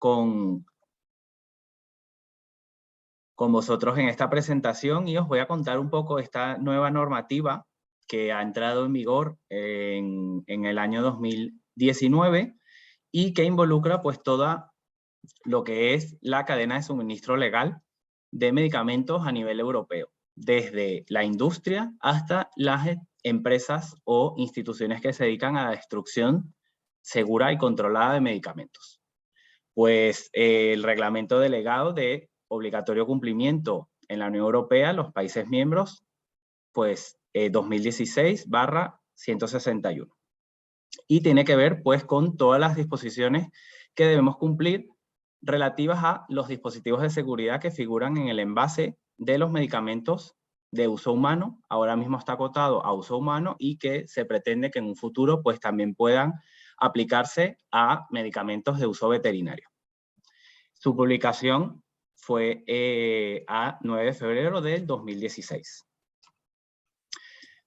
con vosotros en esta presentación y os voy a contar un poco esta nueva normativa que ha entrado en vigor en el año 2019 y que involucra pues toda lo que es la cadena de suministro legal de medicamentos a nivel europeo, desde la industria hasta las empresas o instituciones que se dedican a la destrucción segura y controlada de medicamentos. Pues el reglamento delegado de obligatorio cumplimiento en la Unión Europea, los países miembros, pues 2016/161. Y tiene que ver pues con todas las disposiciones que debemos cumplir relativas a los dispositivos de seguridad que figuran en el envase de los medicamentos de uso humano. Ahora mismo está acotado a uso humano y que se pretende que en un futuro pues también puedan aplicarse a medicamentos de uso veterinario. Su publicación fue a 9 de febrero del 2016.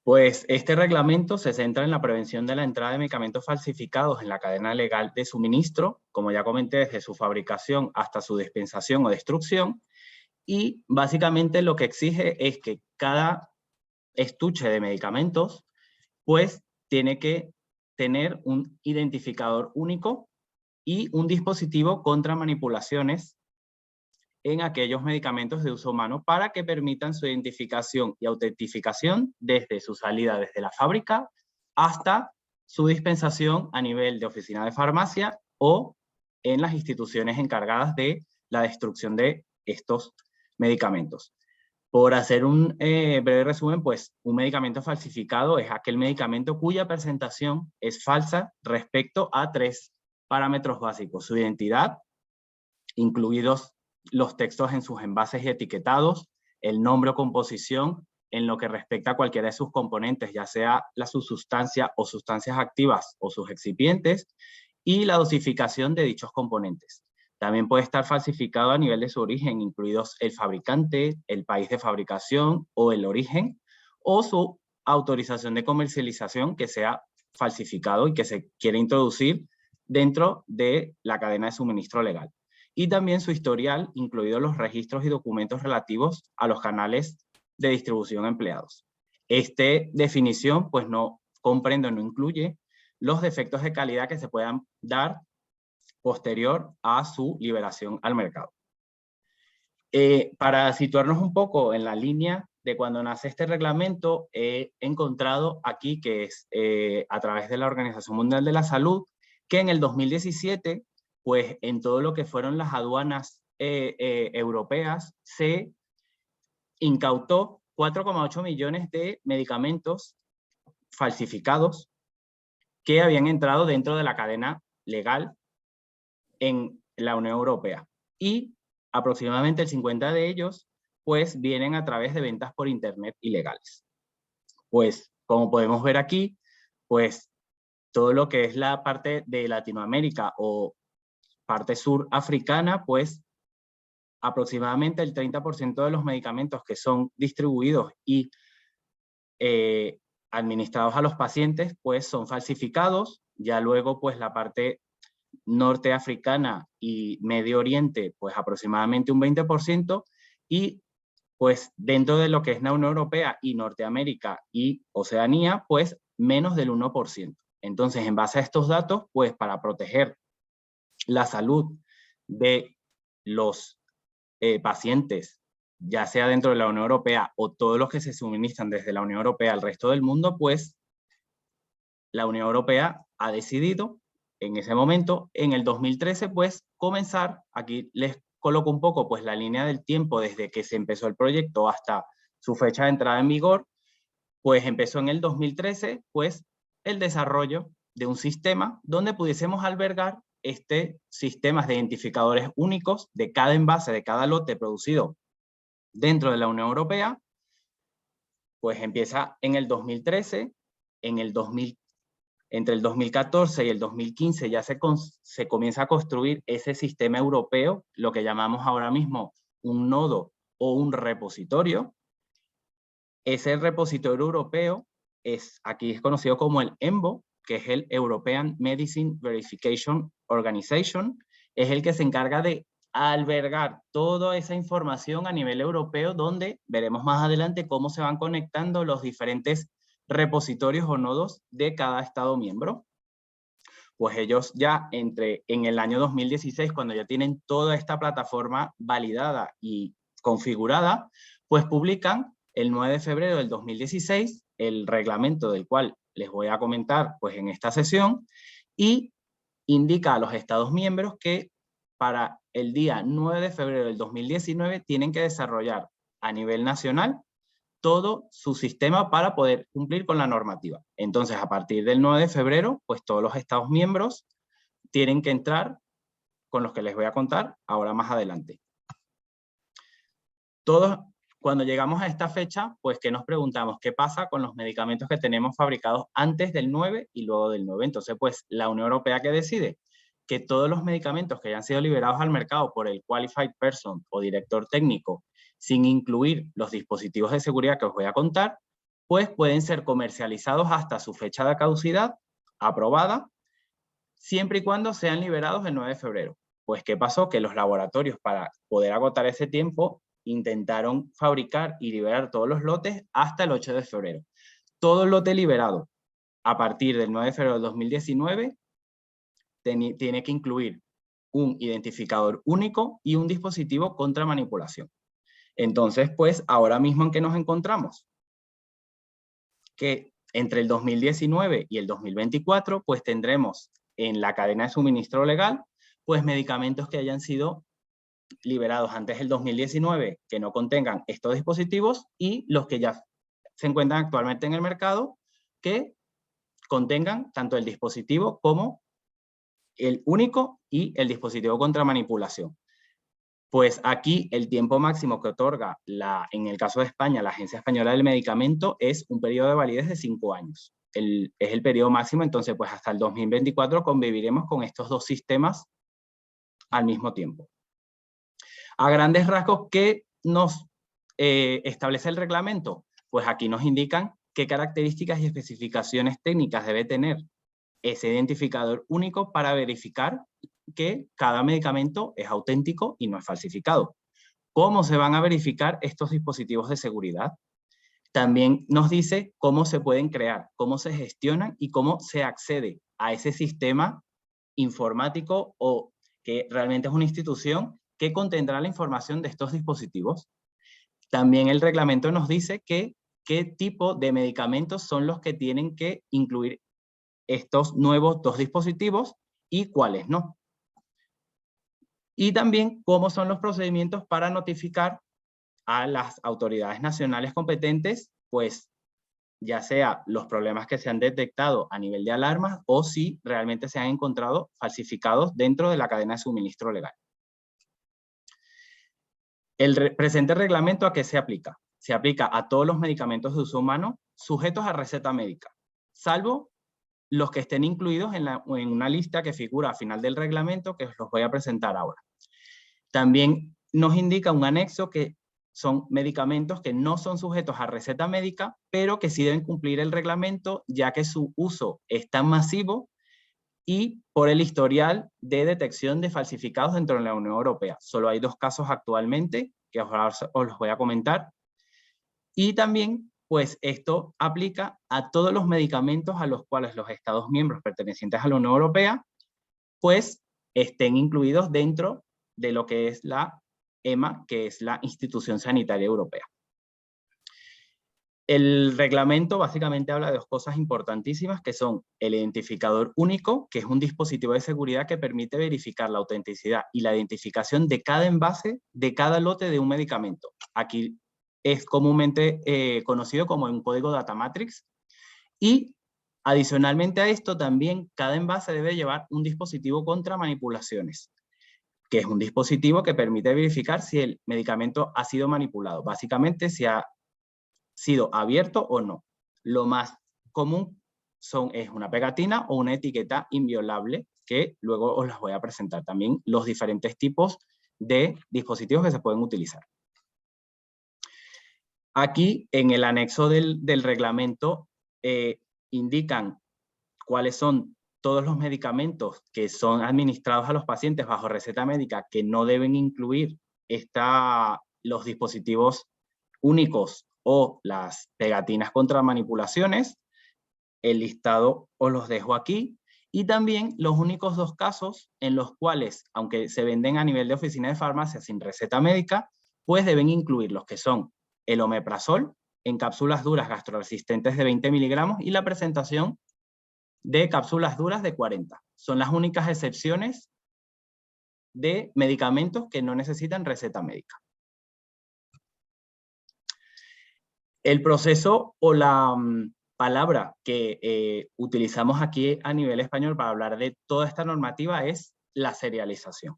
Pues este reglamento se centra en la prevención de la entrada de medicamentos falsificados en la cadena legal de suministro, como ya comenté, desde su fabricación hasta su dispensación o destrucción, y básicamente lo que exige es que cada estuche de medicamentos pues tiene que tener un identificador único y un dispositivo contra manipulaciones en aquellos medicamentos de uso humano para que permitan su identificación y autentificación desde su salida desde la fábrica hasta su dispensación a nivel de oficina de farmacia o en las instituciones encargadas de la destrucción de estos medicamentos. Por hacer un breve resumen, pues un medicamento falsificado es aquel medicamento cuya presentación es falsa respecto a 3 parámetros básicos: su identidad, incluidos los textos en sus envases y etiquetados, el nombre o composición en lo que respecta a cualquiera de sus componentes, ya sea la subsustancia o sustancias activas o sus excipientes, y la dosificación de dichos componentes. También puede estar falsificado a nivel de su origen, incluidos el fabricante, el país de fabricación o el origen, o su autorización de comercialización que sea falsificado y que se quiere introducir dentro de la cadena de suministro legal. Y también su historial, incluidos los registros y documentos relativos a los canales de distribución empleados. Esta definición pues no comprende o no incluye los defectos de calidad que se puedan dar posterior a su liberación al mercado. Para situarnos un poco en la línea de cuando nace este reglamento, he encontrado aquí que es a través de la Organización Mundial de la Salud, que en el 2017, pues en todo lo que fueron las aduanas europeas, se incautó 4,8 millones de medicamentos falsificados que habían entrado dentro de la cadena legal en la Unión Europea. Y aproximadamente el 50 de ellos, pues vienen a través de ventas por internet ilegales. Pues como podemos ver aquí, pues todo lo que es la parte de Latinoamérica o parte sur africana, pues aproximadamente el 30% de los medicamentos que son distribuidos y administrados a los pacientes, pues son falsificados. Ya luego, pues la parte norte africana y Medio Oriente, pues aproximadamente un 20%, y pues dentro de lo que es la Unión Europea y Norteamérica y Oceanía, pues menos del 1%. Entonces, en base a estos datos, pues para proteger la salud de los pacientes, ya sea dentro de la Unión Europea o todos los que se suministran desde la Unión Europea al resto del mundo, pues la Unión Europea ha decidido en ese momento, en el 2013, pues comenzar, aquí les coloco un poco pues la línea del tiempo desde que se empezó el proyecto hasta su fecha de entrada en vigor, pues empezó en el 2013, pues el desarrollo de un sistema donde pudiésemos albergar sistemas de identificadores únicos de cada envase, de cada lote producido dentro de la Unión Europea. Pues empieza en el 2013, entre el 2014 y el 2015 ya se comienza a construir ese sistema europeo, lo que llamamos ahora mismo un nodo o un repositorio. Ese repositorio europeo aquí es conocido como el EMBO, que es el European Medicine Verification Organization, es el que se encarga de albergar toda esa información a nivel europeo, donde veremos más adelante cómo se van conectando los diferentes repositorios o nodos de cada Estado miembro. Pues ellos ya en el año 2016, cuando ya tienen toda esta plataforma validada y configurada, pues publican el 9 de febrero del 2016 el reglamento del cual les voy a comentar pues en esta sesión, y indica a los Estados miembros que para el día 9 de febrero del 2019 tienen que desarrollar a nivel nacional todo su sistema para poder cumplir con la normativa. Entonces, a partir del 9 de febrero, pues todos los Estados miembros tienen que entrar con los que les voy a contar ahora más adelante. Todos, cuando llegamos a esta fecha, pues que nos preguntamos qué pasa con los medicamentos que tenemos fabricados antes del 9 y luego del 9. Entonces, pues la Unión Europea, ¿qué decide? Que todos los medicamentos que hayan sido liberados al mercado por el Qualified Person o director técnico, sin incluir los dispositivos de seguridad que os voy a contar, pues pueden ser comercializados hasta su fecha de caducidad aprobada, siempre y cuando sean liberados el 9 de febrero. Pues, ¿qué pasó? Que los laboratorios, para poder agotar ese tiempo, intentaron fabricar y liberar todos los lotes hasta el 8 de febrero. Todo el lote liberado a partir del 9 de febrero de 2019 tiene que incluir un identificador único y un dispositivo contra manipulación. Entonces, pues, ahora mismo ¿en qué nos encontramos? Que entre el 2019 y el 2024, pues tendremos en la cadena de suministro legal, pues medicamentos que hayan sido liberados antes del 2019 que no contengan estos dispositivos, y los que ya se encuentran actualmente en el mercado que contengan tanto el dispositivo como el único y el dispositivo contra manipulación. Pues aquí el tiempo máximo que otorga, en el caso de España, la Agencia Española del Medicamento, es un periodo de validez de 5 años. Es el periodo máximo, entonces pues hasta el 2024 conviviremos con estos dos sistemas al mismo tiempo. A grandes rasgos, ¿qué nos establece el reglamento? Pues aquí nos indican qué características y especificaciones técnicas debe tener ese identificador único para verificar que cada medicamento es auténtico y no es falsificado. ¿Cómo se van a verificar estos dispositivos de seguridad? También nos dice cómo se pueden crear, cómo se gestionan y cómo se accede a ese sistema informático, o que realmente es una institución que contendrá la información de estos dispositivos. También el reglamento nos dice qué tipo de medicamentos son los que tienen que incluir estos nuevos dos dispositivos y cuáles no. Y también cómo son los procedimientos para notificar a las autoridades nacionales competentes, pues ya sea los problemas que se han detectado a nivel de alarmas o si realmente se han encontrado falsificados dentro de la cadena de suministro legal. El presente reglamento, ¿a qué se aplica? Se aplica a todos los medicamentos de uso humano sujetos a receta médica, salvo los que estén incluidos en una lista que figura al final del reglamento, que os los voy a presentar ahora. También nos indica un anexo que son medicamentos que no son sujetos a receta médica, pero que sí deben cumplir el reglamento, ya que su uso es tan masivo y por el historial de detección de falsificados dentro de la Unión Europea. Solo hay 2 casos actualmente, que os los voy a comentar. Y también, pues esto aplica a todos los medicamentos a los cuales los Estados miembros pertenecientes a la Unión Europea, pues estén incluidos dentro de lo que es la EMA, que es la Institución Sanitaria Europea. El reglamento básicamente habla de 2 cosas importantísimas, que son el identificador único, que es un dispositivo de seguridad que permite verificar la autenticidad y la identificación de cada envase, de cada lote de un medicamento. Aquí es comúnmente conocido como un código data matrix. Y adicionalmente a esto, también cada envase debe llevar un dispositivo contra manipulaciones, que es un dispositivo que permite verificar si el medicamento ha sido manipulado. Básicamente, si ha sido abierto o no. Lo más común es una pegatina o una etiqueta inviolable, que luego os las voy a presentar. También los diferentes tipos de dispositivos que se pueden utilizar. Aquí, en el anexo del reglamento, indican cuáles son todos los medicamentos que son administrados a los pacientes bajo receta médica que no deben incluir los dispositivos únicos o las pegatinas contra manipulaciones. El listado os los dejo aquí. Y también los únicos 2 casos en los cuales, aunque se venden a nivel de oficina de farmacia sin receta médica, pues deben incluir los que son el omeprazol en cápsulas duras gastroresistentes de 20 miligramos y la presentación de cápsulas duras de 40. Son las únicas excepciones de medicamentos que no necesitan receta médica. El proceso o la palabra que utilizamos aquí a nivel español para hablar de toda esta normativa es la serialización.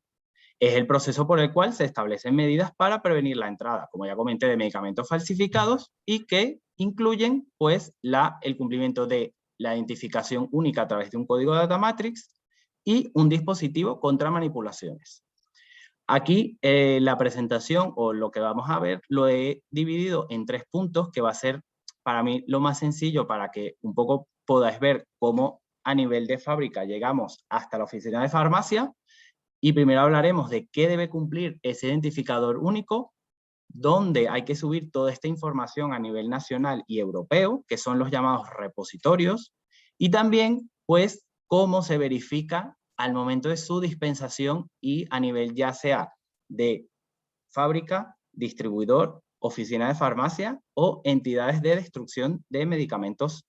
Es el proceso por el cual se establecen medidas para prevenir la entrada, como ya comenté, de medicamentos falsificados y que incluyen pues, el cumplimiento de la identificación única a través de un código data matrix y un dispositivo contra manipulaciones. Aquí la presentación o lo que vamos a ver lo he dividido en 3 puntos que va a ser para mí lo más sencillo para que un poco podáis ver cómo a nivel de fábrica llegamos hasta la oficina de farmacia. Y primero hablaremos de qué debe cumplir ese identificador único, dónde hay que subir toda esta información a nivel nacional y europeo, que son los llamados repositorios, y también, pues, cómo se verifica al momento de su dispensación y a nivel ya sea de fábrica, distribuidor, oficina de farmacia o entidades de destrucción de medicamentos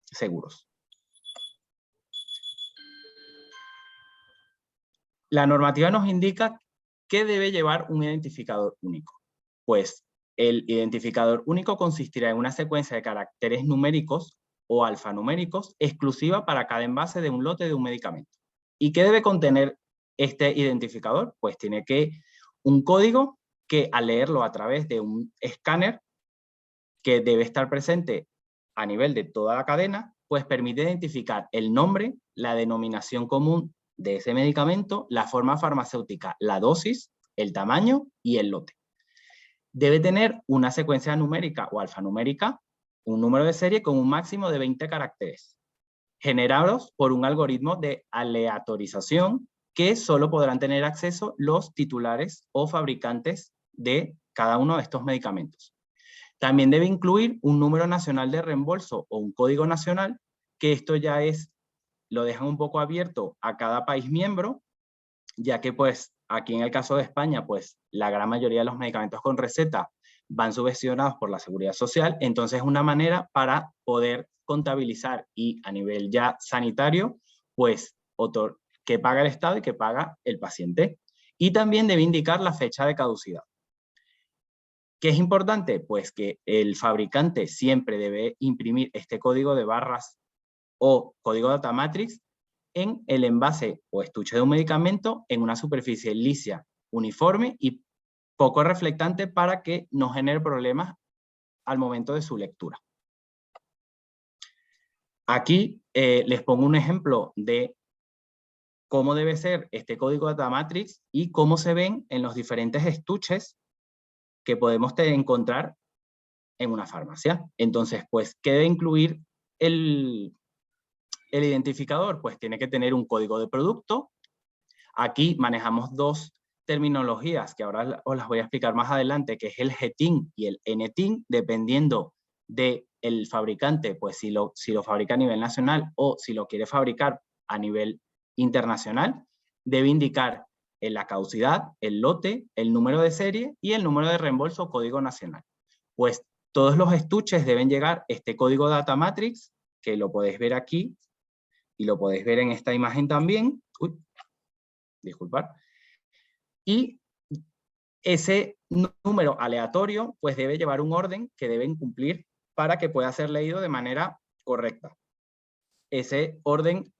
seguros. La normativa nos indica qué debe llevar un identificador único. Pues el identificador único consistirá en una secuencia de caracteres numéricos o alfanuméricos exclusiva para cada envase de un lote de un medicamento. ¿Y qué debe contener este identificador? Pues tiene un código que al leerlo a través de un escáner que debe estar presente a nivel de toda la cadena, pues permite identificar el nombre, la denominación común de ese medicamento, la forma farmacéutica, la dosis, el tamaño y el lote. Debe tener una secuencia numérica o alfanumérica, un número de serie con un máximo de 20 caracteres, generados por un algoritmo de aleatorización que solo podrán tener acceso los titulares o fabricantes de cada uno de estos medicamentos. También debe incluir un número nacional de reembolso o un código nacional, que esto ya lo dejan un poco abierto a cada país miembro, ya que pues aquí en el caso de España, pues la gran mayoría de los medicamentos con receta van subvencionados por la Seguridad Social, entonces es una manera para poder contabilizar y a nivel ya sanitario, pues que paga el Estado y que paga el paciente. Y también debe indicar la fecha de caducidad. ¿Qué es importante? Pues que el fabricante siempre debe imprimir este código de barras o código data matrix en el envase o estuche de un medicamento en una superficie lisa, uniforme y poco reflectante para que no genere problemas al momento de su lectura. Aquí les pongo un ejemplo de cómo debe ser este código data matrix y cómo se ven en los diferentes estuches que podemos encontrar en una farmacia. Entonces, pues, ¿qué debe incluir el identificador? Pues tiene que tener un código de producto. Aquí manejamos 2 terminologías que ahora os las voy a explicar más adelante, que es el GTIN y el NTIN, dependiendo del fabricante, pues si lo fabrica a nivel nacional o si lo quiere fabricar a nivel internacional, debe indicar la caducidad, el lote, el número de serie y el número de reembolso o código nacional. Pues todos los estuches deben llegar este código data matrix, que lo podéis ver aquí y lo podéis ver en esta imagen también. Uy, disculpad. Y ese número aleatorio pues debe llevar un orden que deben cumplir para que pueda ser leído de manera correcta. Ese orden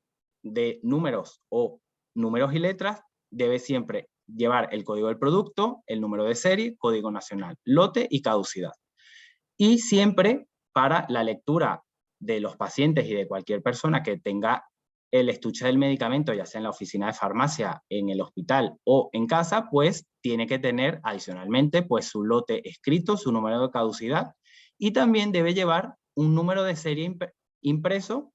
de números o números y letras debe siempre llevar el código del producto, el número de serie, código nacional, lote y caducidad. Y siempre para la lectura de los pacientes y de cualquier persona que tenga el estuche del medicamento, ya sea en la oficina de farmacia, en el hospital o en casa, pues tiene que tener adicionalmente pues su lote escrito, su número de caducidad y también debe llevar un número de serie impreso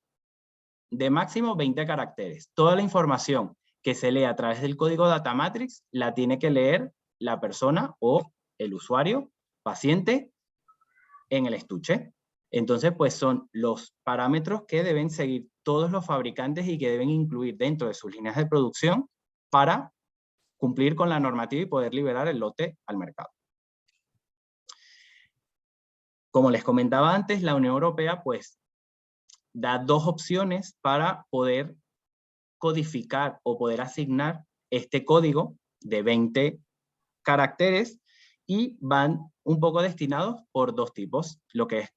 de máximo 20 caracteres. Toda la información que se lee a través del código Data Matrix la tiene que leer la persona o el usuario, paciente, en el estuche. Entonces, pues son los parámetros que deben seguir todos los fabricantes y que deben incluir dentro de sus líneas de producción para cumplir con la normativa y poder liberar el lote al mercado. Como les comentaba antes, la Unión Europea pues da dos opciones para poder codificar o poder asignar este código de 20 caracteres y van un poco destinados por dos tipos. Lo que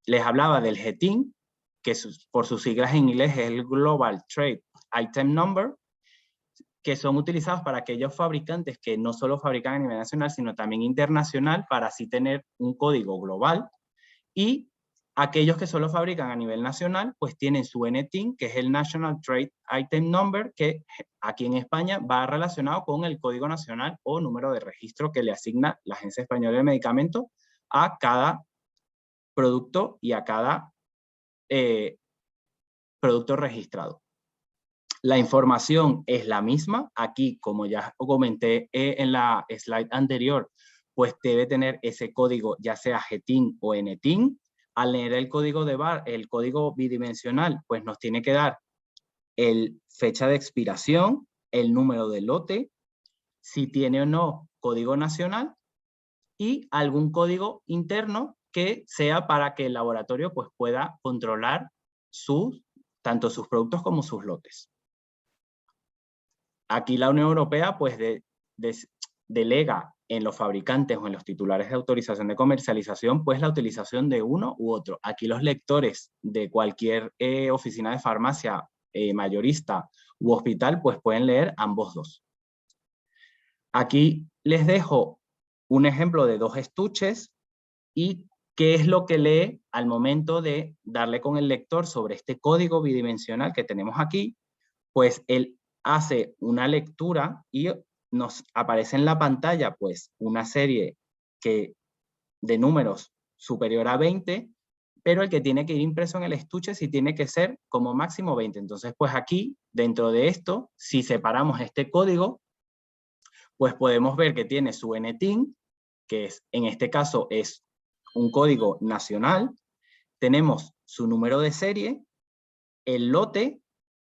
les hablaba del GTIN, que por sus siglas en inglés es el Global Trade Item Number, que son utilizados para aquellos fabricantes que no solo fabrican a nivel nacional, sino también internacional, para así tener un código global. Y aquellos que solo fabrican a nivel nacional, pues tienen su NTIN, que es el National Trade Item Number, que aquí en España va relacionado con el Código Nacional o número de registro que le asigna la Agencia Española de Medicamentos a cada producto y a cada producto registrado. La información es la misma. Aquí, como ya comenté en la slide anterior, pues debe tener ese código, ya sea GTIN o NTIN. Al leer el código el código bidimensional, pues nos tiene que dar el fecha de expiración, el número de lote, si tiene o no código nacional y algún código interno que sea para que el laboratorio pues pueda controlar tanto sus productos como sus lotes. Aquí la Unión Europea pues delega en los fabricantes o en los titulares de autorización de comercialización pues la utilización de uno u otro. Aquí los lectores de cualquier oficina de farmacia mayorista u hospital pues pueden leer ambos dos. Aquí les dejo un ejemplo de dos estuches y qué es lo que lee al momento de darle con el lector sobre este código bidimensional que tenemos aquí. Pues él hace una lectura y nos aparece en la pantalla pues una serie de números superior a 20, pero el que tiene que ir impreso en el estuche sí tiene que ser como máximo 20. Entonces pues aquí, dentro de esto, si separamos este código, pues podemos ver que tiene su NTIN, que en este caso es un código nacional, tenemos su número de serie, el lote,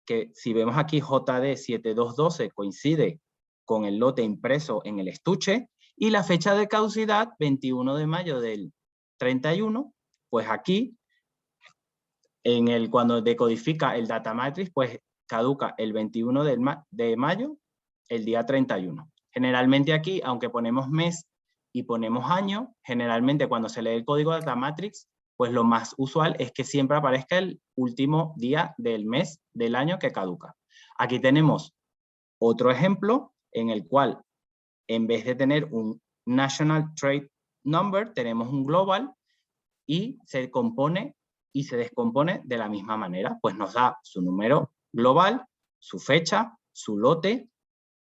que si vemos aquí JD7212 coincide con el lote impreso en el estuche, y la fecha de caducidad, 21 de mayo del 31, pues aquí, cuando decodifica el data matrix, pues caduca el 21 de mayo, el día 31. Generalmente aquí, aunque ponemos mes y ponemos año, generalmente cuando se lee el código data matrix, pues lo más usual es que siempre aparezca el último día del mes del año que caduca. Aquí tenemos otro ejemplo en el cual, en vez de tener un National Trade Number, tenemos un Global y se compone y se descompone de la misma manera. Pues nos da su número global, su fecha, su lote,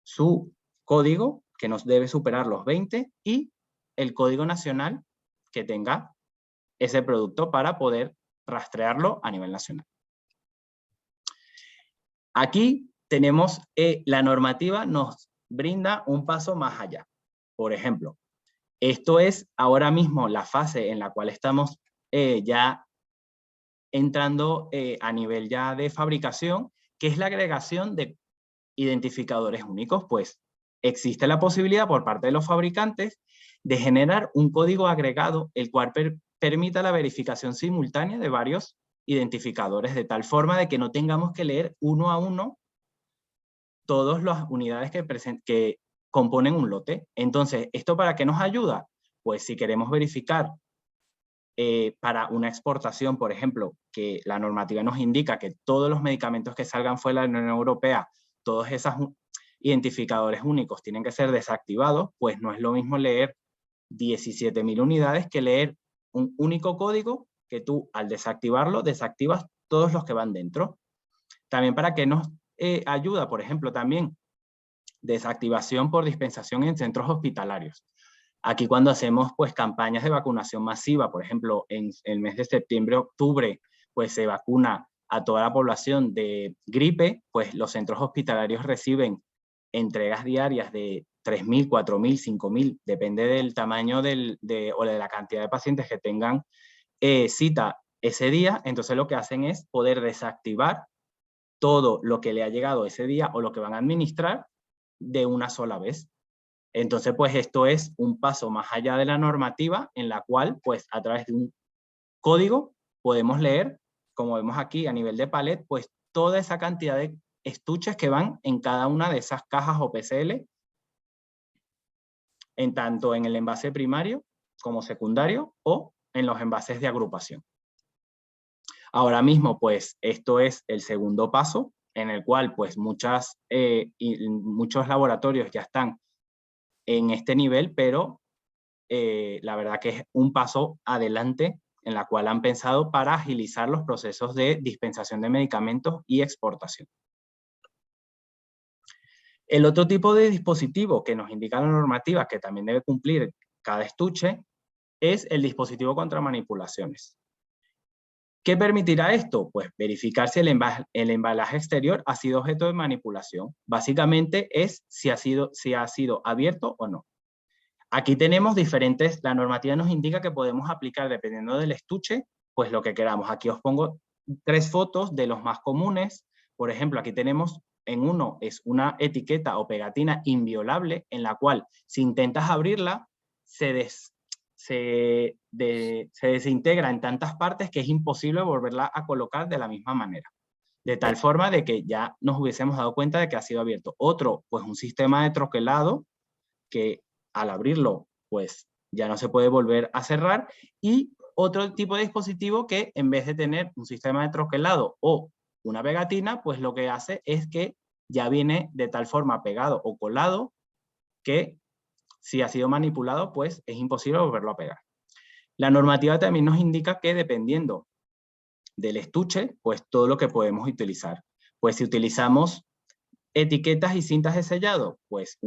su código, que nos debe superar los 20, y el código nacional que tenga ese producto para poder rastrearlo a nivel nacional. Aquí tenemos la normativa nos brinda un paso más allá. Por ejemplo, esto es ahora mismo la fase en la cual estamos ya entrando a nivel ya de fabricación, que es la agregación de identificadores únicos. Pues existe la posibilidad por parte de los fabricantes de generar un código agregado, el cual permita la verificación simultánea de varios identificadores, de tal forma de que no tengamos que leer uno a uno todas las unidades que componen un lote. Entonces, ¿esto para qué nos ayuda? Pues si queremos verificar para una exportación, por ejemplo, que la normativa nos indica que todos los medicamentos que salgan fuera de la Unión Europea, todos esos identificadores únicos tienen que ser desactivados, pues no es lo mismo leer 17.000 unidades que leer un único código que tú al desactivarlo, desactivas todos los que van dentro. También para que nos ayuda, por ejemplo, también desactivación por dispensación en centros hospitalarios. Aquí cuando hacemos pues campañas de vacunación masiva, por ejemplo, en el mes de septiembre, octubre, pues se vacuna a toda la población de gripe, pues los centros hospitalarios reciben entregas diarias de 3.000, 4.000, 5.000, depende del tamaño o de la cantidad de pacientes que tengan cita ese día. Entonces lo que hacen es poder desactivar todo lo que le ha llegado ese día o lo que van a administrar de una sola vez. Entonces, pues esto es un paso más allá de la normativa, en la cual, pues a través de un código podemos leer, como vemos aquí a nivel de palet, pues toda esa cantidad de estuches que van en cada una de esas cajas o PCL, en tanto en el envase primario como secundario o en los envases de agrupación. Ahora mismo, pues esto es el segundo paso, en el cual pues muchos laboratorios ya están en este nivel, pero la verdad que es un paso adelante en la cual han pensado para agilizar los procesos de dispensación de medicamentos y exportación. El otro tipo de dispositivo que nos indica la normativa que también debe cumplir cada estuche es el dispositivo contra manipulaciones. ¿Qué permitirá esto? Pues verificar si el embalaje exterior ha sido objeto de manipulación. Básicamente es si ha sido abierto o no. Aquí tenemos la normativa nos indica que podemos aplicar, dependiendo del estuche, pues lo que queramos. Aquí os pongo 3 fotos de los más comunes. Por ejemplo, aquí tenemos, en uno es una etiqueta o pegatina inviolable, en la cual si intentas abrirla, se desintegra en tantas partes que es imposible volverla a colocar de la misma manera. De tal forma de que ya nos hubiésemos dado cuenta de que ha sido abierto. Otro, pues un sistema de troquelado que al abrirlo, pues ya no se puede volver a cerrar. Y otro tipo de dispositivo que en vez de tener un sistema de troquelado o una pegatina, pues lo que hace es que ya viene de tal forma pegado o colado que si ha sido manipulado, pues es imposible volverlo a pegar. La normativa también nos indica que dependiendo del estuche, pues todo lo que podemos utilizar. Pues si utilizamos etiquetas y cintas de sellado, pues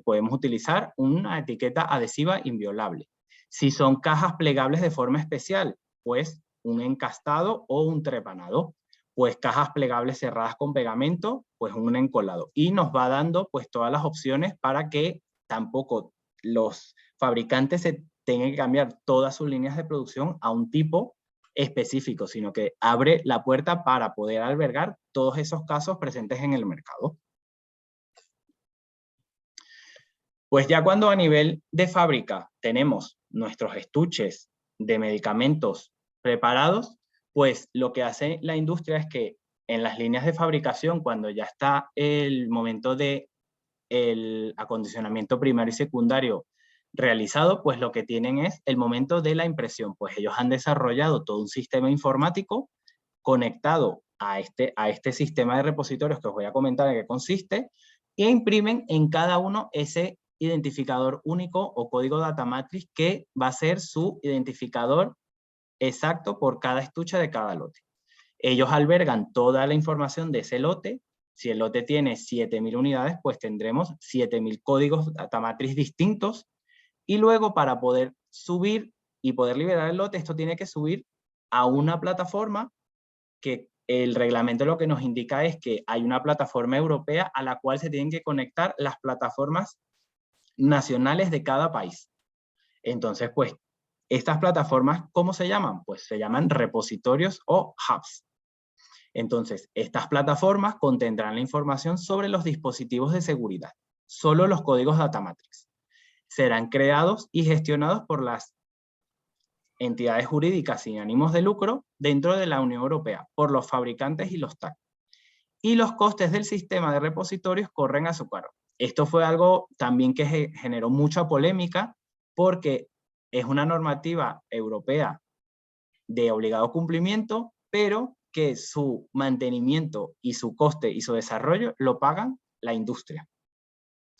podemos utilizar una etiqueta adhesiva inviolable. Si son cajas plegables de forma especial, pues un encastado o un trepanado. Pues cajas plegables cerradas con pegamento, pues un encolado. Y nos va dando pues todas las opciones para que tampoco los fabricantes se tengan que cambiar todas sus líneas de producción a un tipo específico, sino que abre la puerta para poder albergar todos esos casos presentes en el mercado. Pues ya cuando a nivel de fábrica tenemos nuestros estuches de medicamentos preparados, pues lo que hace la industria es que en las líneas de fabricación, cuando ya está el momento de el acondicionamiento primario y secundario realizado, pues lo que tienen es el momento de la impresión. Pues ellos han desarrollado todo un sistema informático conectado a este sistema de repositorios que os voy a comentar en qué consiste, e imprimen en cada uno ese identificador único o código data matrix que va a ser su identificador exacto por cada estuche de cada lote. Ellos albergan toda la información de ese lote. Si el lote tiene 7.000 unidades, pues tendremos 7.000 códigos data matrix distintos. Y luego, para poder subir y poder liberar el lote, esto tiene que subir a una plataforma que el reglamento lo que nos indica es que hay una plataforma europea a la cual se tienen que conectar las plataformas nacionales de cada país. Entonces, pues, estas plataformas, ¿cómo se llaman? Pues se llaman repositorios o hubs. Entonces, estas plataformas contendrán la información sobre los dispositivos de seguridad, solo los códigos data matrix. Serán creados y gestionados por las entidades jurídicas sin ánimos de lucro dentro de la Unión Europea, por los fabricantes y los TAC. Y los costes del sistema de repositorios corren a su cargo. Esto fue algo también que generó mucha polémica porque es una normativa europea de obligado cumplimiento, pero que su mantenimiento y su coste y su desarrollo lo pagan la industria.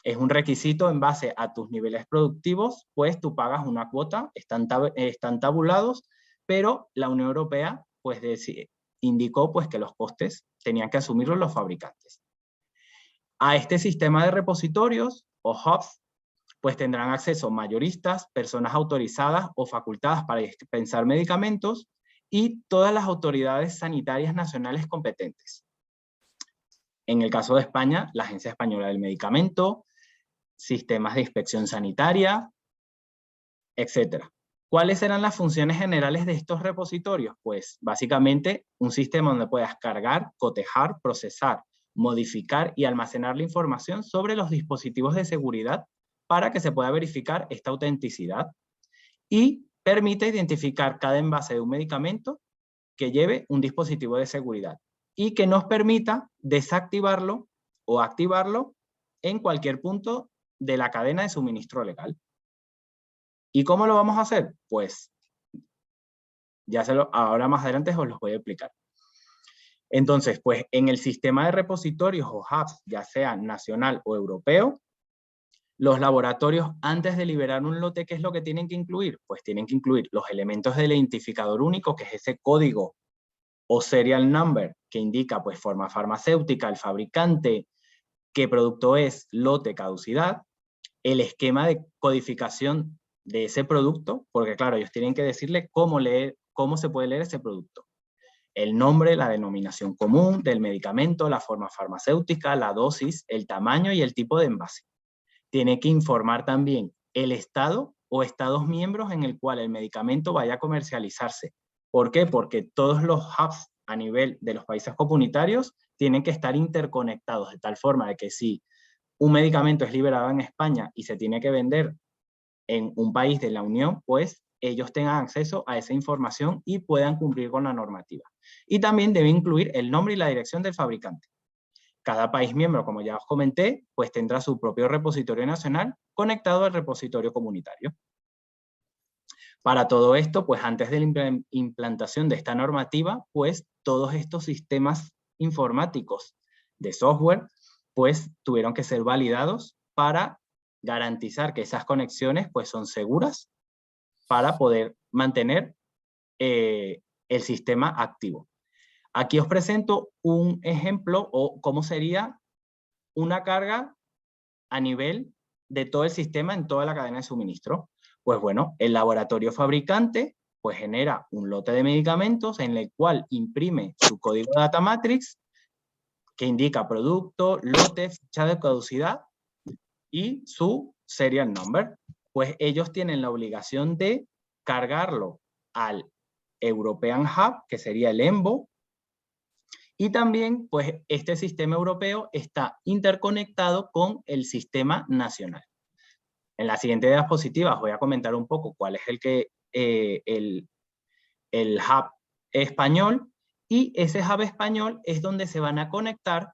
Es un requisito en base a tus niveles productivos, pues tú pagas una cuota, están tabulados, pero la Unión Europea pues indicó pues que los costes tenían que asumirlos los fabricantes. A este sistema de repositorios o hubs pues tendrán acceso mayoristas, personas autorizadas o facultadas para dispensar medicamentos y todas las autoridades sanitarias nacionales competentes. En el caso de España, la Agencia Española del Medicamento, sistemas de inspección sanitaria, etc. ¿Cuáles eran las funciones generales de estos repositorios? Pues básicamente un sistema donde puedas cargar, cotejar, procesar, modificar y almacenar la información sobre los dispositivos de seguridad para que se pueda verificar esta autenticidad, y permite identificar cada envase de un medicamento que lleve un dispositivo de seguridad y que nos permita desactivarlo o activarlo en cualquier punto de la cadena de suministro legal. ¿Y cómo lo vamos a hacer? Pues ahora más adelante os los voy a explicar. Entonces, pues en el sistema de repositorios o hubs, ya sea nacional o europeo, los laboratorios, antes de liberar un lote, ¿qué es lo que tienen que incluir? Pues tienen que incluir los elementos del identificador único, que es ese código o serial number que indica pues forma farmacéutica, el fabricante, qué producto es, lote, caducidad, el esquema de codificación de ese producto, porque claro, ellos tienen que decirle cómo se puede leer ese producto. El nombre, la denominación común del medicamento, la forma farmacéutica, la dosis, el tamaño y el tipo de envase. Tiene que informar también el estado o estados miembros en el cual el medicamento vaya a comercializarse. ¿Por qué? Porque todos los hubs a nivel de los países comunitarios tienen que estar interconectados, de tal forma de que si un medicamento es liberado en España y se tiene que vender en un país de la Unión, pues ellos tengan acceso a esa información y puedan cumplir con la normativa. Y también debe incluir el nombre y la dirección del fabricante. Cada país miembro, como ya os comenté, pues tendrá su propio repositorio nacional conectado al repositorio comunitario. Para todo esto, pues antes de la implantación de esta normativa, pues todos estos sistemas informáticos de software, pues tuvieron que ser validados para garantizar que esas conexiones pues son seguras para poder mantener el sistema activo. Aquí os presento un ejemplo o cómo sería una carga a nivel de todo el sistema en toda la cadena de suministro. Pues bueno, el laboratorio fabricante pues genera un lote de medicamentos en el cual imprime su código data matrix que indica producto, lote, fecha de caducidad y su serial number. Pues ellos tienen la obligación de cargarlo al European Hub, que sería el EMBO, y también, pues, este sistema europeo está interconectado con el sistema nacional. En la siguiente diapositiva os voy a comentar un poco cuál es el hub español, y ese hub español es donde se van a conectar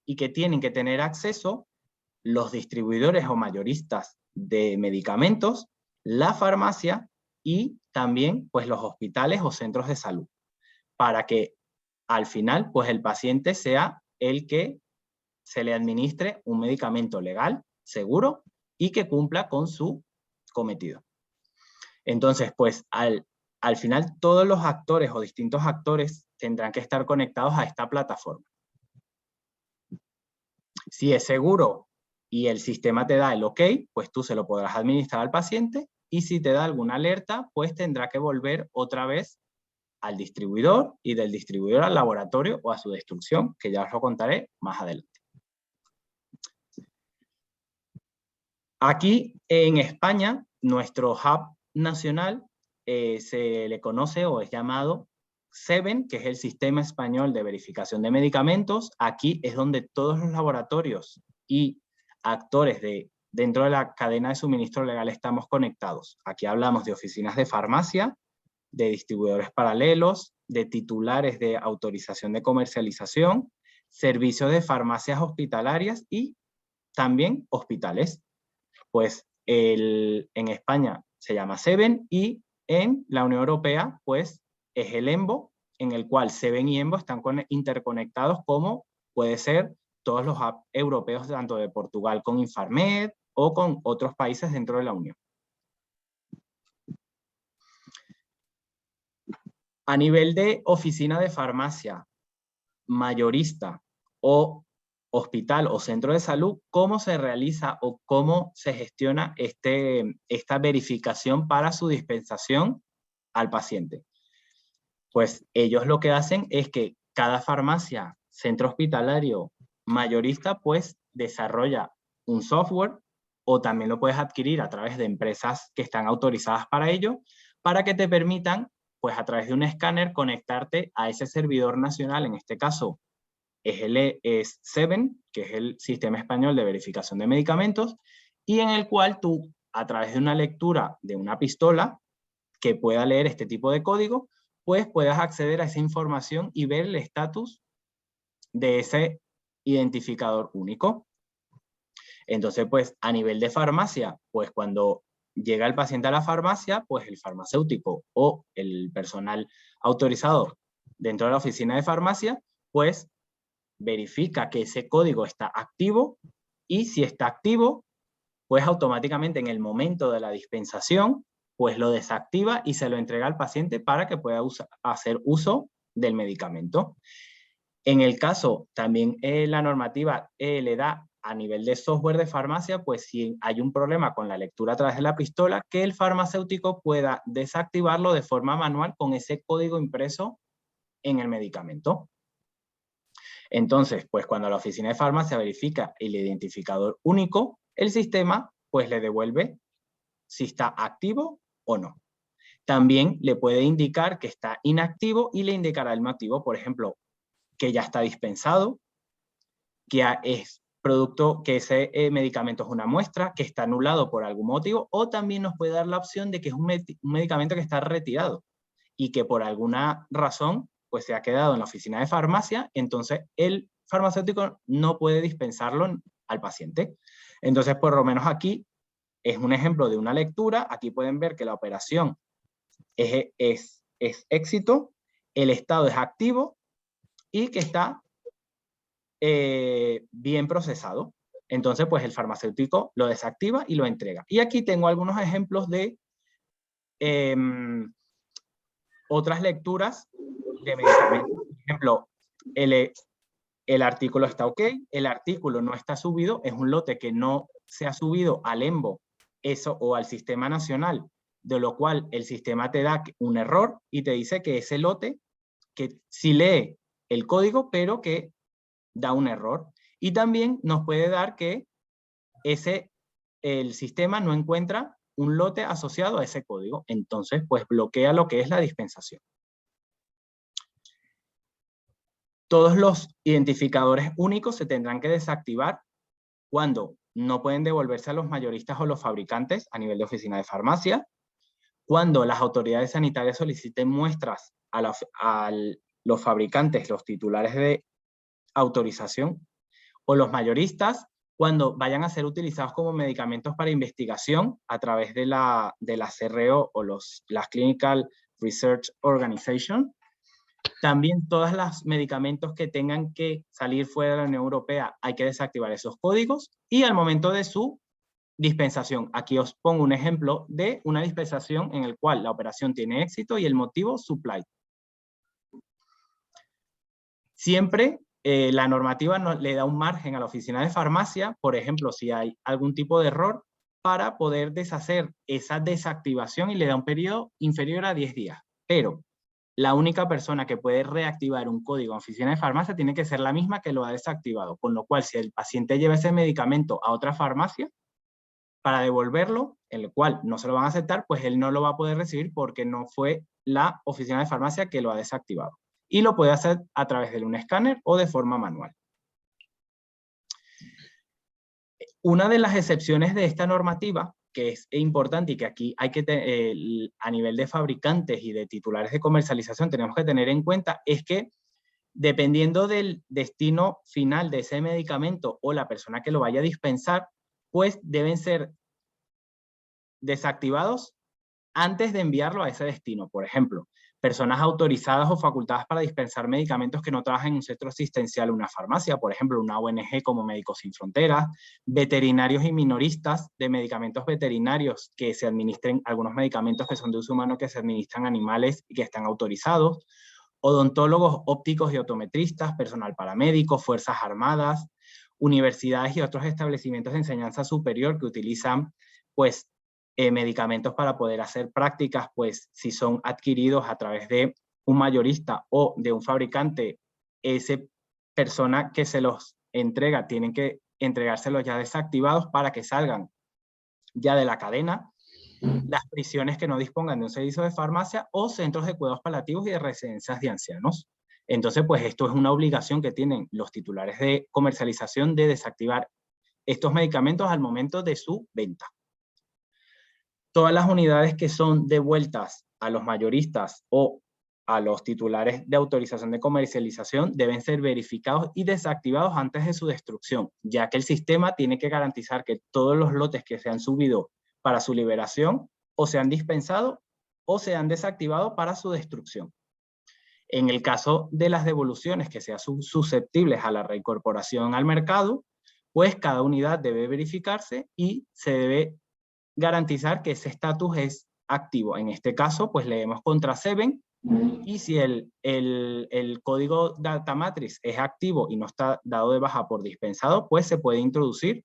y que tienen que tener acceso los distribuidores o mayoristas de medicamentos, la farmacia y también pues, los hospitales o centros de salud, para que al final pues, el paciente sea el que se le administre un medicamento legal, seguro y que cumpla con su cometido. Entonces, pues al final todos los actores o distintos actores tendrán que estar conectados a esta plataforma. Si es seguro y el sistema te da el OK, pues tú se lo podrás administrar al paciente, y si te da alguna alerta, pues tendrá que volver otra vez al distribuidor y del distribuidor al laboratorio o a su destrucción, que ya os lo contaré más adelante. Aquí en España, nuestro hub nacional se le conoce o es llamado SEVEN, que es el Sistema Español de Verificación de Medicamentos. Aquí es donde todos los laboratorios y actores dentro de la cadena de suministro legal estamos conectados. Aquí hablamos de oficinas de farmacia, de distribuidores paralelos, de titulares de autorización de comercialización, servicios de farmacias hospitalarias y también hospitales. Pues en España se llama SEVEN y en la Unión Europea pues es el EMBO, en el cual SEVEN y EMBO están interconectados, como puede ser todos los hubs europeos, tanto de Portugal con Infarmed o con otros países dentro de la Unión. A nivel de oficina de farmacia, mayorista o hospital o centro de salud, ¿cómo se realiza o cómo se gestiona esta verificación para su dispensación al paciente? Pues ellos lo que hacen es que cada farmacia, centro hospitalario, mayorista, pues desarrolla un software, o también lo puedes adquirir a través de empresas que están autorizadas para ello, para que te permitan, pues a través de un escáner, conectarte a ese servidor nacional. En este caso es SEVEN, que es el Sistema Español de Verificación de Medicamentos, y en el cual tú, a través de una lectura de una pistola que pueda leer este tipo de código, pues puedas acceder a esa información y ver el estatus de ese identificador único. Entonces, pues a nivel de farmacia, pues cuando llega el paciente a la farmacia, pues el farmacéutico o el personal autorizado dentro de la oficina de farmacia, pues verifica que ese código está activo, y si está activo, pues automáticamente en el momento de la dispensación, pues lo desactiva y se lo entrega al paciente para que pueda hacer uso del medicamento. En el caso, también la normativa le da a nivel de software de farmacia, pues si hay un problema con la lectura a través de la pistola, que el farmacéutico pueda desactivarlo de forma manual con ese código impreso en el medicamento. Entonces, pues cuando la oficina de farmacia verifica el identificador único, el sistema pues le devuelve si está activo o no. También le puede indicar que está inactivo y le indicará el motivo, por ejemplo, que ya está dispensado, que es producto, que ese medicamento es una muestra, que está anulado por algún motivo, o también nos puede dar la opción de que es un medicamento que está retirado y que por alguna razón pues se ha quedado en la oficina de farmacia, entonces el farmacéutico no puede dispensarlo al paciente. Entonces, por lo menos aquí es un ejemplo de una lectura. Aquí pueden ver que la operación es éxito, el estado es activo y que está bien procesado. Entonces, pues el farmacéutico lo desactiva y lo entrega. Y aquí tengo algunos ejemplos de otras lecturas de medicamentos. Por ejemplo, el artículo está ok, el artículo no está subido, es un lote que no se ha subido al EMBO o al sistema nacional, de lo cual el sistema te da un error y te dice que ese lote, que sí lee el código, pero que da un error. Y también nos puede dar que el sistema no encuentra un lote asociado a ese código. Entonces, pues bloquea lo que es la dispensación. Todos los identificadores únicos se tendrán que desactivar cuando no pueden devolverse a los mayoristas o los fabricantes a nivel de oficina de farmacia, cuando las autoridades sanitarias soliciten muestras a los fabricantes, los titulares de autorización, o los mayoristas, cuando vayan a ser utilizados como medicamentos para investigación a través de la CRO o las Clinical Research Organization. También todos los medicamentos que tengan que salir fuera de la Unión Europea hay que desactivar esos códigos, y al momento de su dispensación. Aquí os pongo un ejemplo de una dispensación en el cual la operación tiene éxito y el motivo supply. Siempre la normativa le da un margen a la oficina de farmacia, por ejemplo, si hay algún tipo de error, para poder deshacer esa desactivación, y le da un periodo inferior a 10 días. Pero la única persona que puede reactivar un código en oficina de farmacia tiene que ser la misma que lo ha desactivado, con lo cual si el paciente lleva ese medicamento a otra farmacia para devolverlo, en el cual no se lo van a aceptar, pues él no lo va a poder recibir porque no fue la oficina de farmacia que lo ha desactivado. Y lo puede hacer a través de un escáner o de forma manual. Una de las excepciones de esta normativa, que es importante y que aquí hay que a nivel de fabricantes y de titulares de comercialización tenemos que tener en cuenta, es que dependiendo del destino final de ese medicamento o la persona que lo vaya a dispensar, pues deben ser desactivados antes de enviarlo a ese destino. Por ejemplo, personas autorizadas o facultadas para dispensar medicamentos que no trabajan en un centro asistencial o una farmacia, por ejemplo, una ONG como Médicos Sin Fronteras, veterinarios y minoristas de medicamentos veterinarios que se administren, algunos medicamentos que son de uso humano que se administran a animales y que están autorizados, odontólogos, ópticos y optometristas, personal paramédico, fuerzas armadas, universidades y otros establecimientos de enseñanza superior que utilizan, pues, medicamentos para poder hacer prácticas, pues si son adquiridos a través de un mayorista o de un fabricante, esa persona que se los entrega tienen que entregárselos ya desactivados para que salgan ya de la cadena las prisiones que no dispongan de un servicio de farmacia o centros de cuidados paliativos y de residencias de ancianos. Entonces, pues esto es una obligación que tienen los titulares de comercialización de desactivar estos medicamentos al momento de su venta. Todas las unidades que son devueltas a los mayoristas o a los titulares de autorización de comercialización deben ser verificados y desactivados antes de su destrucción, ya que el sistema tiene que garantizar que todos los lotes que se han subido para su liberación o se han dispensado o se han desactivado para su destrucción. En el caso de las devoluciones que sean susceptibles a la reincorporación al mercado, pues cada unidad debe verificarse y se debe garantizar que ese estatus es activo. En este caso, pues leemos contra Seven, y si el código Data Matrix es activo y no está dado de baja por dispensado, pues se puede introducir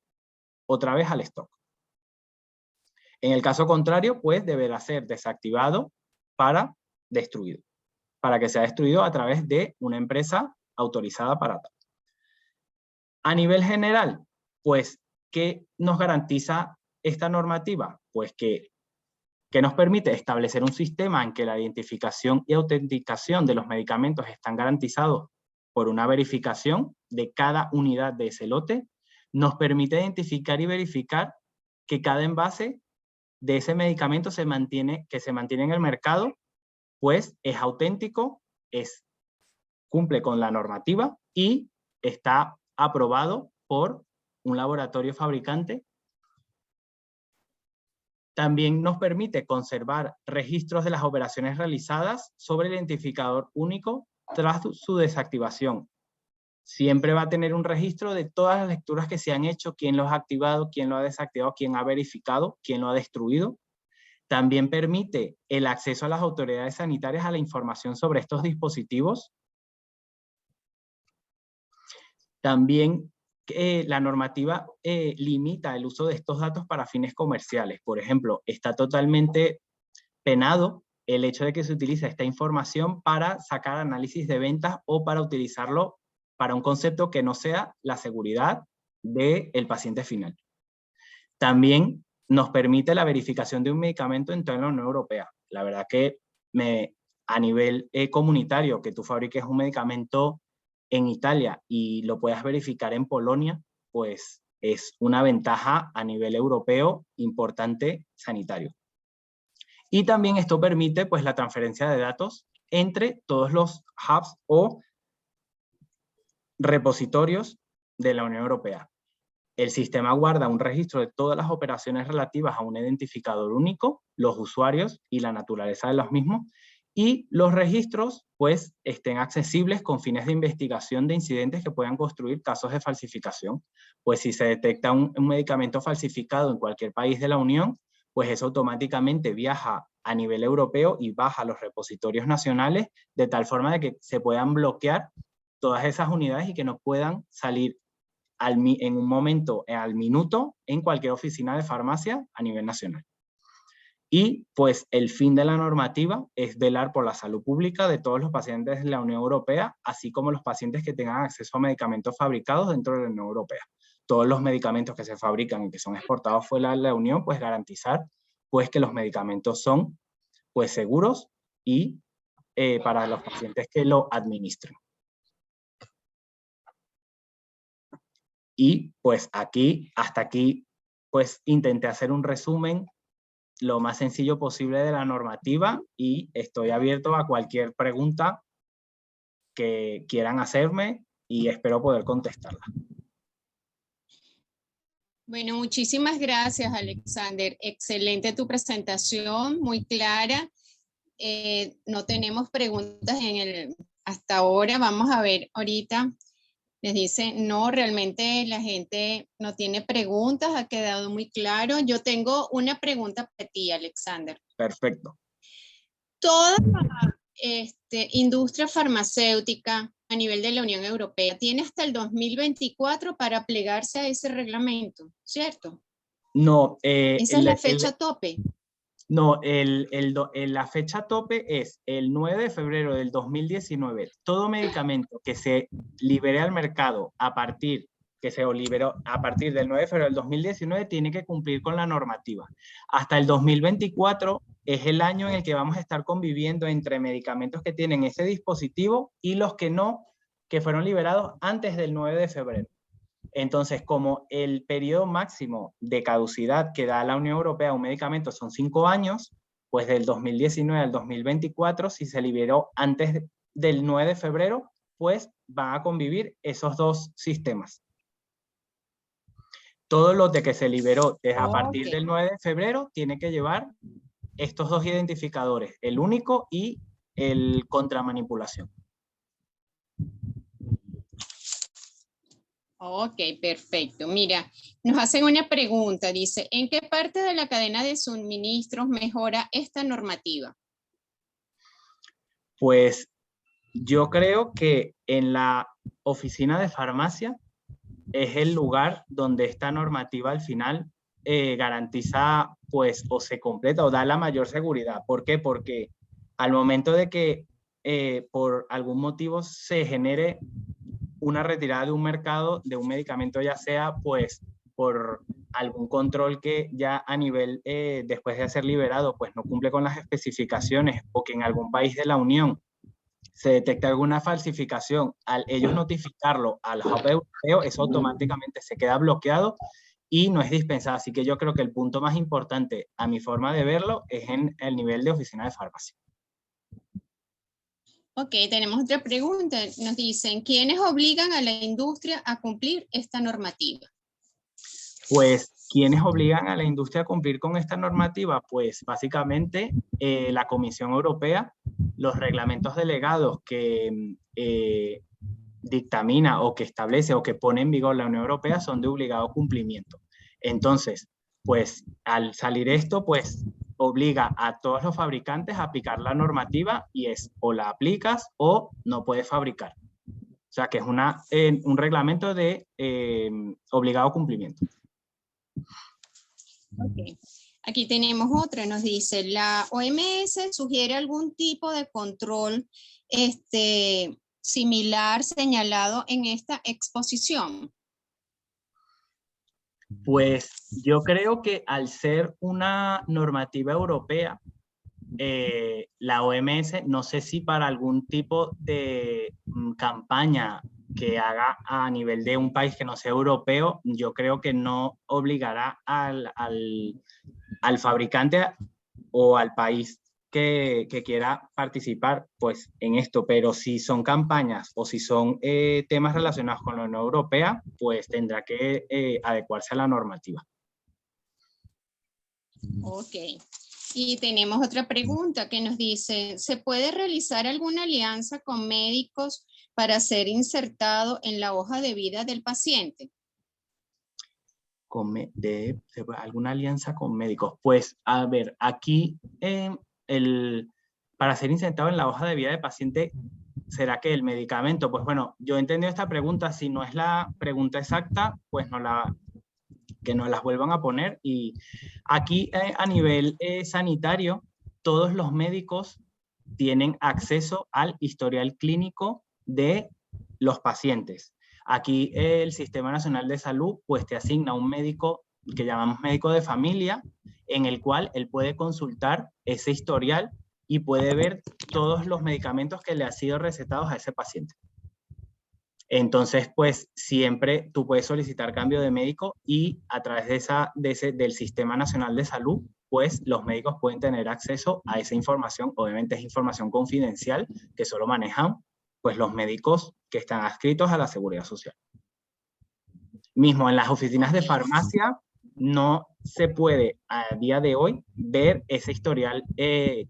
otra vez al stock. En el caso contrario, pues deberá ser desactivado para destruido, para que sea destruido a través de una empresa autorizada para tal. A nivel general, pues, ¿qué nos garantiza esta normativa? Pues que nos permite establecer un sistema en que la identificación y autenticación de los medicamentos están garantizados por una verificación de cada unidad de ese lote, nos permite identificar y verificar que cada envase de ese medicamento se mantiene en el mercado, pues es auténtico, cumple con la normativa y está aprobado por un laboratorio fabricante. También nos permite conservar registros de las operaciones realizadas sobre el identificador único tras su desactivación. Siempre va a tener un registro de todas las lecturas que se han hecho, quién los ha activado, quién lo ha desactivado, quién ha verificado, quién lo ha destruido. También permite el acceso a las autoridades sanitarias a la información sobre estos dispositivos. También la normativa limita el uso de estos datos para fines comerciales. Por ejemplo, está totalmente penado el hecho de que se utilice esta información para sacar análisis de ventas o para utilizarlo para un concepto que no sea la seguridad del paciente final. También nos permite la verificación de un medicamento en toda la Unión Europea. La verdad que a nivel comunitario, que tú fabriques un medicamento en Italia y lo puedas verificar en Polonia, pues es una ventaja a nivel europeo importante sanitario. Y también esto permite pues la transferencia de datos entre todos los hubs o repositorios de la Unión Europea. El sistema guarda un registro de todas las operaciones relativas a un identificador único, los usuarios y la naturaleza de los mismos, y los registros pues estén accesibles con fines de investigación de incidentes que puedan construir casos de falsificación. Pues si se detecta un medicamento falsificado en cualquier país de la Unión, pues eso automáticamente viaja a nivel europeo y baja a los repositorios nacionales de tal forma de que se puedan bloquear todas esas unidades y que no puedan salir en un momento, al minuto, en cualquier oficina de farmacia a nivel nacional. Y pues el fin de la normativa es velar por la salud pública de todos los pacientes de la Unión Europea, así como los pacientes que tengan acceso a medicamentos fabricados dentro de la Unión Europea. Todos los medicamentos que se fabrican y que son exportados fuera de la Unión, pues garantizar pues que los medicamentos son pues seguros y para los pacientes que lo administren. Y pues hasta aquí, pues intenté hacer un resumen lo más sencillo posible de la normativa y estoy abierto a cualquier pregunta que quieran hacerme y espero poder contestarla. Bueno, muchísimas gracias, Alexander. Excelente tu presentación, muy clara. No tenemos preguntas hasta ahora. Vamos a ver ahorita. Les dice, no, realmente la gente no tiene preguntas, ha quedado muy claro. Yo tengo una pregunta para ti, Alexander. Perfecto. Toda industria farmacéutica a nivel de la Unión Europea tiene hasta el 2024 para plegarse a ese reglamento, ¿cierto? No. Esa es la fecha tope. No, la fecha tope es el 9 de febrero del 2019. Todo medicamento que se libere al mercado que se liberó a partir del 9 de febrero del 2019 tiene que cumplir con la normativa. Hasta el 2024 es el año en el que vamos a estar conviviendo entre medicamentos que tienen ese dispositivo y los que no, que fueron liberados antes del 9 de febrero. Entonces, como el periodo máximo de caducidad que da la Unión Europea a un medicamento son 5 años, pues del 2019 al 2024, si se liberó antes del 9 de febrero, pues van a convivir esos dos sistemas. Todo lo de que se liberó desde a partir del 9 de febrero tiene que llevar estos dos identificadores, el único y el contramanipulación. Ok, perfecto. Mira, nos hacen una pregunta, dice, ¿en qué parte de la cadena de suministros mejora esta normativa? Pues yo creo que en la oficina de farmacia es el lugar donde esta normativa al final garantiza, pues, o se completa o da la mayor seguridad. ¿Por qué? Porque al momento de que por algún motivo se genere una retirada de un mercado, de un medicamento, ya sea pues por algún control que ya a nivel, después de ser liberado, pues no cumple con las especificaciones, o que en algún país de la Unión se detecta alguna falsificación, al ellos notificarlo al hub europeo, eso automáticamente se queda bloqueado y no es dispensado. Así que yo creo que el punto más importante, a mi forma de verlo, es en el nivel de oficina de farmacia. Ok, tenemos otra pregunta. Nos dicen, ¿quiénes obligan a la industria a cumplir esta normativa? Pues, ¿quiénes obligan a la industria a cumplir con esta normativa? Pues, básicamente, la Comisión Europea, los reglamentos delegados que dictamina o que establece o que pone en vigor la Unión Europea son de obligado cumplimiento. Entonces, pues, al salir esto, pues, obliga a todos los fabricantes a aplicar la normativa y es o la aplicas o no puedes fabricar. O sea, que es un reglamento de obligado cumplimiento. Okay. Aquí tenemos otra, nos dice, la OMS sugiere algún tipo de control similar señalado en esta exposición. Pues yo creo que al ser una normativa europea, la OMS, no sé si para algún tipo de campaña que haga a nivel de un país que no sea europeo, yo creo que no obligará al fabricante o al país que quiera participar pues en esto, pero si son campañas o si son temas relacionados con la Unión Europea, pues tendrá que adecuarse a la normativa. Ok. Y tenemos otra pregunta que nos dice, ¿se puede realizar alguna alianza con médicos para ser insertado en la hoja de vida del paciente? ¿Alguna alianza con médicos? Pues, a ver, aquí para ser insertado en la hoja de vida del paciente, ¿será que el medicamento? Pues bueno, yo he entendido esta pregunta, si no es la pregunta exacta, pues que nos las vuelvan a poner. Y aquí a nivel sanitario, todos los médicos tienen acceso al historial clínico de los pacientes. Aquí el Sistema Nacional de Salud pues te asigna un médico que llamamos médico de familia, en el cual él puede consultar ese historial y puede ver todos los medicamentos que le han sido recetados a ese paciente. Entonces, pues siempre tú puedes solicitar cambio de médico y a través del Sistema Nacional de Salud, pues los médicos pueden tener acceso a esa información. Obviamente es información confidencial que solo manejan pues los médicos que están adscritos a la Seguridad Social. Mismo en las oficinas de farmacia no se puede a día de hoy ver ese historial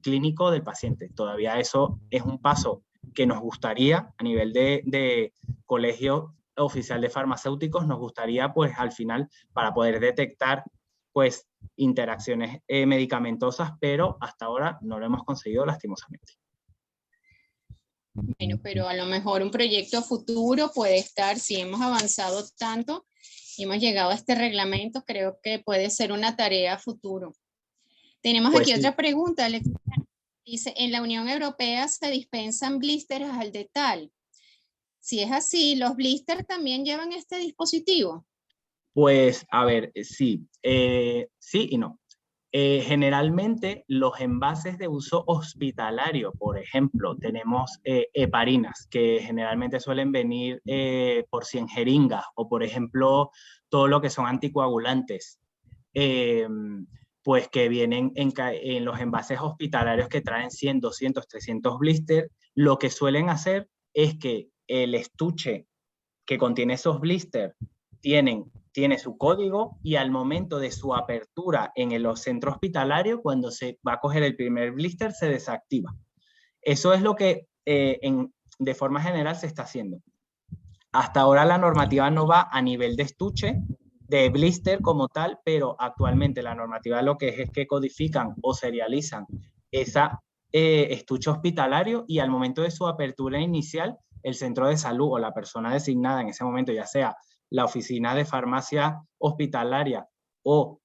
clínico del paciente. Todavía eso es un paso que nos gustaría a nivel de colegio oficial de farmacéuticos, nos gustaría pues al final para poder detectar pues interacciones medicamentosas, pero hasta ahora no lo hemos conseguido lastimosamente. Bueno, pero a lo mejor un proyecto futuro puede estar, si hemos avanzado tanto y hemos llegado a este reglamento, creo que puede ser una tarea futuro. Tenemos Pues aquí sí. otra pregunta, Alex. Dice, en la Unión Europea se dispensan blisters al detal. Si es así, ¿los blisters también llevan este dispositivo? Pues, a ver, sí, sí y no. Generalmente los envases de uso hospitalario, por ejemplo, tenemos heparinas que generalmente suelen venir por 100 jeringas o, por ejemplo, todo lo que son anticoagulantes, eh, pues que vienen en los envases hospitalarios que traen 100, 200, 300 blisters. Lo que suelen hacer es que el estuche que contiene esos blisters tiene su código y al momento de su apertura en el centro hospitalario, cuando se va a coger el primer blister, se desactiva. Eso es lo que de forma general se está haciendo. Hasta ahora la normativa no va a nivel de estuche, de blister como tal, pero actualmente la normativa lo que es que codifican o serializan esa estuche hospitalario y al momento de su apertura inicial, el centro de salud o la persona designada en ese momento, ya sea la oficina de farmacia hospitalaria o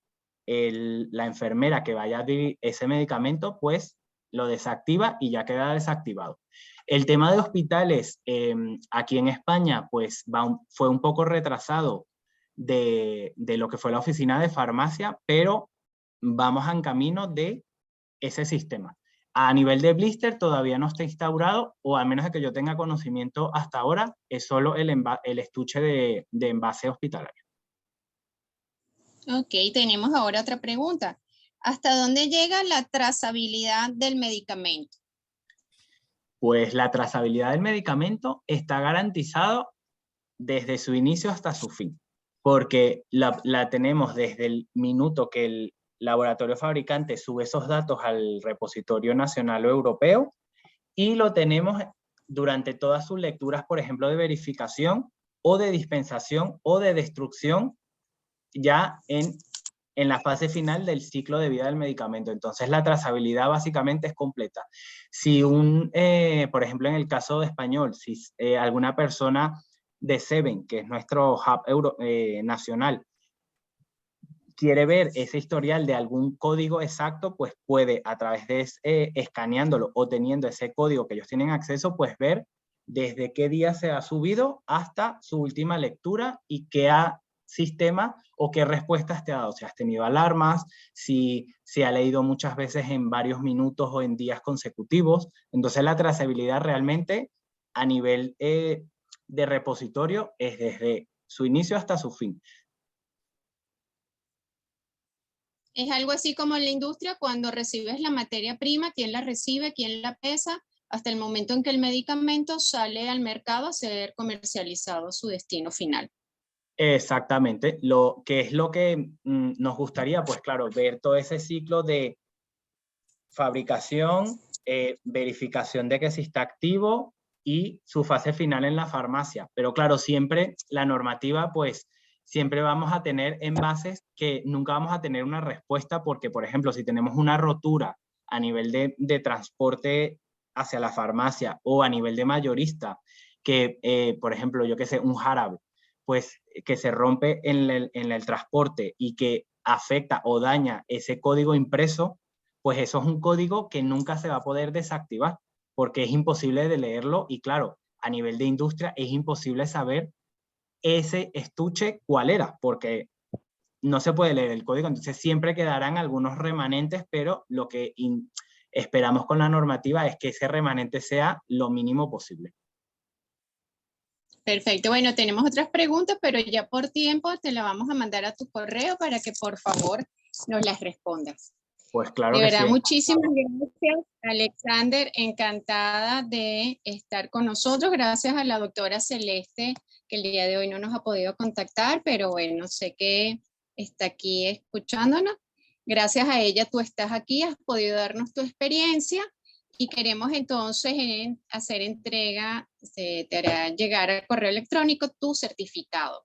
la enfermera que vaya a dar ese medicamento, pues lo desactiva y ya queda desactivado. El tema de hospitales aquí en España pues fue un poco retrasado de lo que fue la oficina de farmacia, pero vamos en camino de ese sistema. A nivel de blister todavía no está instaurado, o al menos de que yo tenga conocimiento hasta ahora, es solo el estuche de envase hospitalario. Ok, tenemos ahora otra pregunta. ¿Hasta dónde llega la trazabilidad del medicamento? Pues la trazabilidad del medicamento está garantizado desde su inicio hasta su fin, porque la tenemos desde el minuto que el laboratorio fabricante sube esos datos al repositorio nacional o europeo y lo tenemos durante todas sus lecturas, por ejemplo, de verificación o de dispensación o de destrucción ya en la fase final del ciclo de vida del medicamento. Entonces la trazabilidad básicamente es completa. Si por ejemplo, en el caso de español, si alguna persona de Seven, que es nuestro hub nacional, quiere ver ese historial de algún código exacto, pues puede a través de escaneándolo o teniendo ese código que ellos tienen acceso, pues ver desde qué día se ha subido hasta su última lectura y qué sistema o qué respuestas te ha dado. Si has tenido alarmas, si se ha leído muchas veces en varios minutos o en días consecutivos. Entonces la trazabilidad realmente a nivel de repositorio es desde su inicio hasta su fin. Es algo así como en la industria, cuando recibes la materia prima, quién la recibe, quién la pesa, hasta el momento en que el medicamento sale al mercado a ser comercializado a su destino final. Exactamente, lo que es lo que nos gustaría, pues claro, ver todo ese ciclo de fabricación, verificación de que sí está activo y su fase final en la farmacia. Pero claro, siempre la normativa, pues siempre vamos a tener envases que nunca vamos a tener una respuesta porque, por ejemplo, si tenemos una rotura a nivel de transporte hacia la farmacia o a nivel de mayorista, que, por ejemplo, yo que sé, un jarabe, pues que se rompe en el transporte y que afecta o daña ese código impreso, pues eso es un código que nunca se va a poder desactivar porque es imposible de leerlo y claro, a nivel de industria es imposible saber ese estuche cuál era porque no se puede leer el código, entonces siempre quedarán algunos remanentes, pero lo que esperamos con la normativa es que ese remanente sea lo mínimo posible. Perfecto, bueno, tenemos otras preguntas, pero ya por tiempo te la vamos a mandar a tu correo para que por favor nos las respondas. Pues claro de que verdad, sí. muchísimas gracias, Alexander. Encantada de estar con nosotros. Gracias a la doctora Celeste, que el día de hoy no nos ha podido contactar, pero bueno, sé que está aquí escuchándonos. Gracias a ella tú estás aquí, has podido darnos tu experiencia y queremos entonces hacer entrega, te hará llegar al correo electrónico tu certificado.